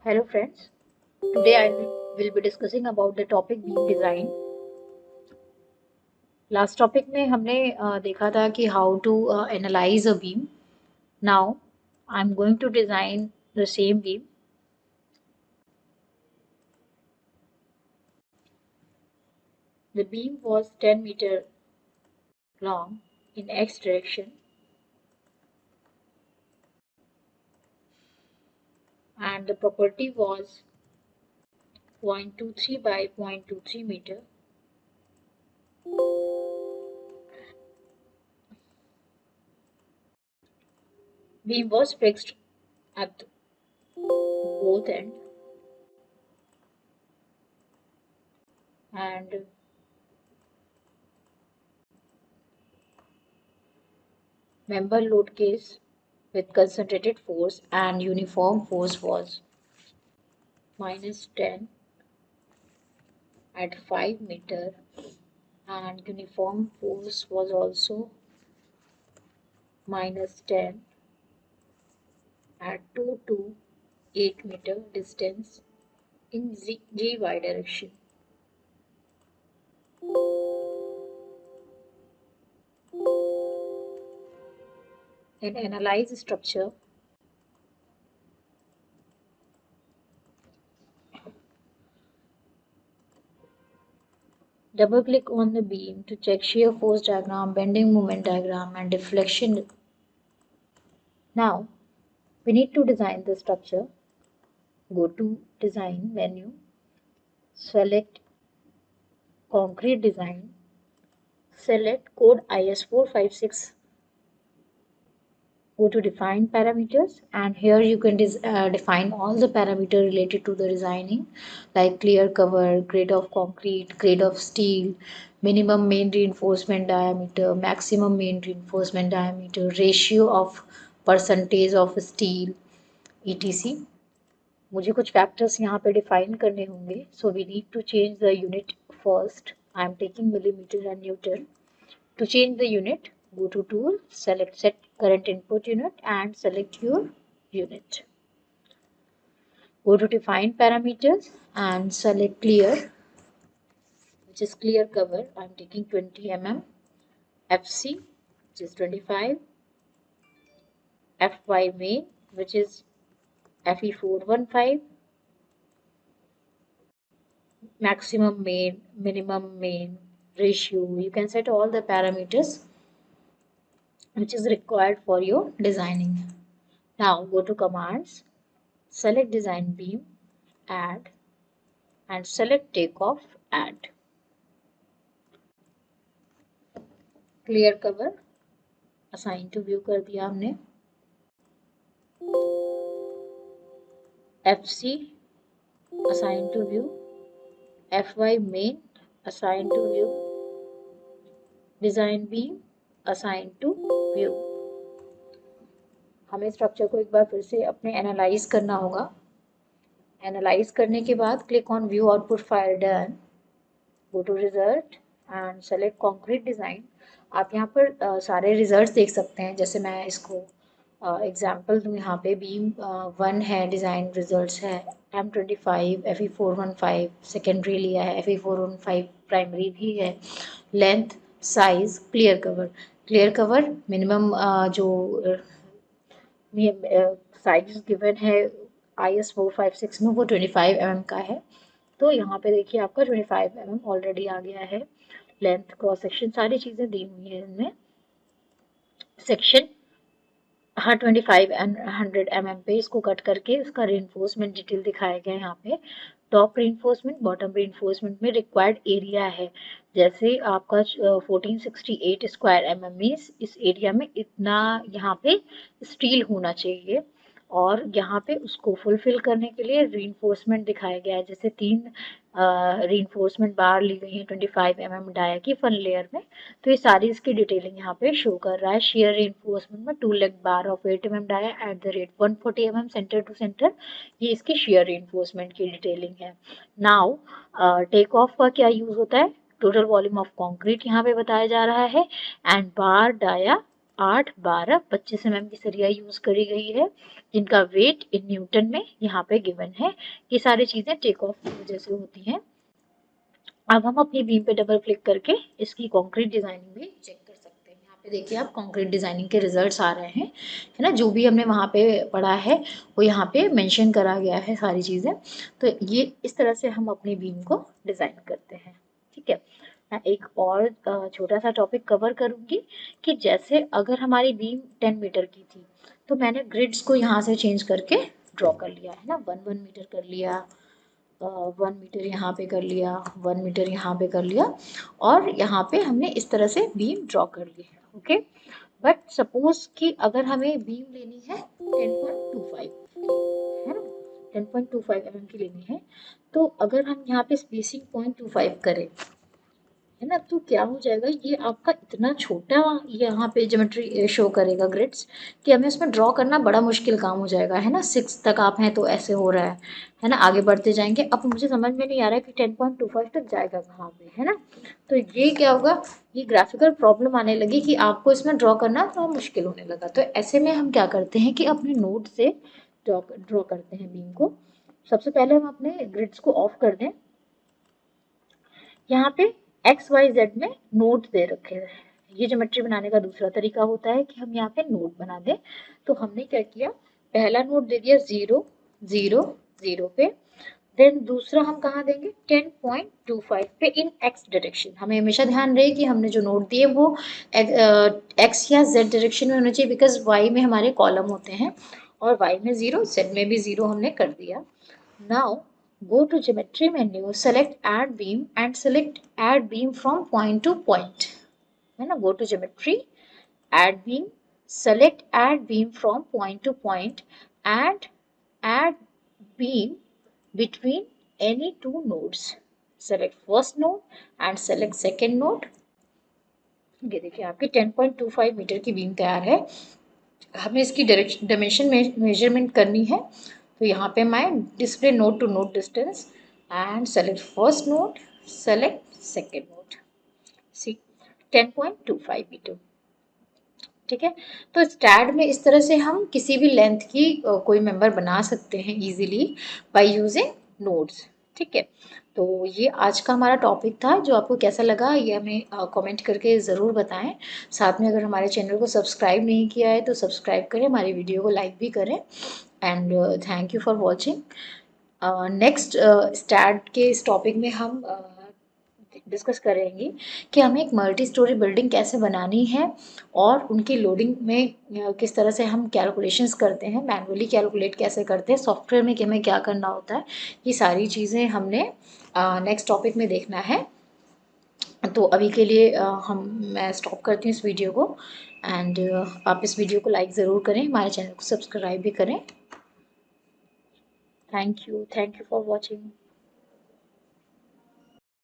Hello friends, today I will be discussing about the topic beam design. Last topic में हमने देखा था कि how to analyze a beam. Now I'm going to design the same beam. The beam was 10 meter long in x direction and the property was 0.23 by 0.23 meter. Beam was fixed at both ends and member load case with concentrated force and uniform force was -10 at 5 meter and uniform force was also -10 at 2 to 8 meter distance in GY direction. In analyze structure, double click on the beam to check shear force diagram, bending moment diagram and deflection. Now we need to design the structure. Go to design menu, select concrete design, select code IS456, go to define parameters, and here you can define all the parameters related to the designing like clear cover, grade of concrete, grade of steel, minimum main reinforcement diameter, maximum main reinforcement diameter, ratio of percentage of steel, etc. मुझे कुछ factors यहाँ पे define करने होंगे, so we need to change the unit first. I am taking millimetre and newton. To change the unit, go to tool, select set current input unit and select your unit. Go to define parameters and select clear, which is clear cover. I am taking 20 mm, FC, which is 25, FY main, which is FE415, maximum main, minimum main, ratio. You can set all the parameters which is required for your designing. Now go to commands, select design beam, add and select takeoff, add. Clear cover assign to view कर दिया हमने. FC assign to view, FY main assign to view, design beam assign to view. हमें structure को एक बार फिर से अपने analyse करना होगा. एनालाइज करने के बाद click on view output file done, go to result and select concrete design. आप यहाँ पर सारे रिजल्ट्स देख सकते हैं. जैसे मैं इसको एग्जाम्पल दूँ, यहाँ पे बीम 1 है, डिज़ाइन रिजल्ट्स है M25 FE415 सेकेंडरी लिया है, FE415 प्राइमरी भी है, length, size, clear cover minimum जो साइज गिवन है IS456 में वो 25 mm का है. तो यहाँ पे देखिए आपका 25 mm ऑलरेडी आ गया है. लेंथ, क्रॉस सेक्शन, सारी चीज़ें दी हुई हैं इनमें. सेक्शन हाँ 25 एंड 100 mm पे इसको कट करके उसका रेनफोर्समेंट डिटेल दिखाया गया है. यहाँ पे टॉप रेनफोर्समेंट, बॉटम रेनफोर्समेंट में रिक्वायर्ड एरिया है. जैसे आपका 1468 स्क्वायर mm में इस एरिया में इतना यहाँ पे स्टील होना चाहिए. और यहाँ पे उसको फुलफिल करने के लिए रीइंफोर्समेंट दिखाया गया है. जैसे 3 रीइंफोर्समेंट बार ली गई हैं 25 mm डाया की फन लेयर में. तो ये सारी इसकी डिटेलिंग यहाँ पे शो कर रहा है. शेयर रीइंफोर्समेंट में 2 leg bar of 8 mm dia at the rate 140 mm centre to centre. ये इसकी शेयर रीइंफोर्समेंट की डिटेलिंग है. नाउ टेक ऑफ का क्या यूज होता है? टोटल वॉल्यूम ऑफ कॉन्क्रीट यहाँ पे बताया जा रहा है एंड बार डाया 8, 12, 25 mm की सरिया यूज करी गई है, जिनका वेट इन न्यूटन में यहाँ पे गिवन है। ये सारी चीजें टेक ऑफ की वजह से होती हैं। अब हम अपनी बीम पे डबल क्लिक करके इसकी कंक्रीट डिजाइनिंग भी चेक कर सकते हैं। यहाँ पे देखिए आप कंक्रीट डिजाइनिंग के रिजल्ट्स आ रहे हैं, है ना। जो भी हमने वहाँ पे पढ़ा है वो यहाँ पे मेंशन करा गया है सारी चीज़ें। तो ये इस तरह से हम अपनी बीम को डिज़ाइन करते हैं, ठीक है। मैं एक और छोटा सा टॉपिक कवर करूँगी कि जैसे अगर हमारी बीम 10 मीटर की थी तो मैंने ग्रिड्स को यहाँ से चेंज करके ड्रॉ कर लिया, है ना। 1 मीटर कर लिया, 1 मीटर यहाँ पे कर लिया, 1 मीटर यहाँ पे कर लिया, और यहाँ पे हमने इस तरह से बीम ड्रॉ कर ली है, ओके। बट सपोज कि अगर हमें बीम लेनी है 10.25, है ना, 10.25 mm की लेनी है, तो अगर हम यहाँ पे स्पेसिंग 0.25 करें, है ना, तो क्या हो जाएगा, ये आपका इतना छोटा यहाँ पे ज्योमेट्री शो करेगा ग्रिड्स कि हमें उसमें ड्रॉ करना बड़ा मुश्किल काम हो जाएगा, है ना। 6 तक आप हैं तो ऐसे हो रहा है ना। आगे बढ़ते जाएंगे। अब मुझे समझ में नहीं आ रहा है कि 10.25 तक जाएगा कहाँ पे, है ना। तो ये क्या होगा, ये ग्राफिकल प्रॉब्लम आने लगी कि आपको इसमें ड्रॉ करना थोड़ा मुश्किल होने लगा। तो ऐसे में हम क्या करते हैं कि अपने नोट से ड्रॉ करते हैं बीम को। सबसे पहले हम अपने ग्रिड्स को ऑफ कर दें। यहाँ पे एक्स वाई जेड में नोट दे रखे हैं। ये ज्योमेट्री बनाने का दूसरा तरीका होता है कि हम यहाँ पे नोट बना दें। तो हमने क्या किया, पहला नोट दे दिया 0, 0, 0 पे। देन दूसरा हम कहाँ देंगे, 10.25 पे इन एक्स डायरेक्शन। हमें हमेशा ध्यान रहे कि हमने जो नोट दिए वो एक्स या जेड डायरेक्शन में होना चाहिए, बिकॉज वाई में हमारे कॉलम होते हैं और वाई में 0, जेड में भी 0 हमने कर दिया। Now go to geometry menu, select add beam and select add beam from point to point. है ना, go to geometry, add beam, select add beam from point to point and add beam between any two nodes. Select first node and select second node. ये देखिए आपकी 10.25 metre की beam तैयार है। हमें इसकी डायमेंशन मेजरमेंट करनी है। तो यहाँ पे मैं display node to node distance and select first node, select second node, see 10.25 metre, ठीक है। तो स्टैड में इस तरह से हम किसी भी लेंथ की कोई मेंबर बना सकते हैं इजीली बाय यूजिंग नोड्स, ठीक है। तो ये आज का हमारा टॉपिक था। जो आपको कैसा लगा ये हमें कमेंट करके ज़रूर बताएं। साथ में अगर हमारे चैनल को सब्सक्राइब नहीं किया है तो सब्सक्राइब करें, हमारी वीडियो को लाइक भी करें। And thank you for watching. Next स्टैड के इस टॉपिक में हम डिस्कस करेंगे कि हमें एक मल्टी स्टोरी बिल्डिंग कैसे बनानी है और उनकी लोडिंग में किस तरह से हम कैलकुलेशंस करते हैं, मैनुअली कैलकुलेट कैसे करते हैं, सॉफ्टवेयर में कि हमें क्या करना होता है। ये सारी चीज़ें हमने नेक्स्ट टॉपिक में देखना है। तो अभी के लिए मैं स्टॉप करती हूँ इस वीडियो को। एंड आप इस वीडियो को लाइक ज़रूर करें, हमारे चैनल को सब्सक्राइब भी करें। Thank you for watching.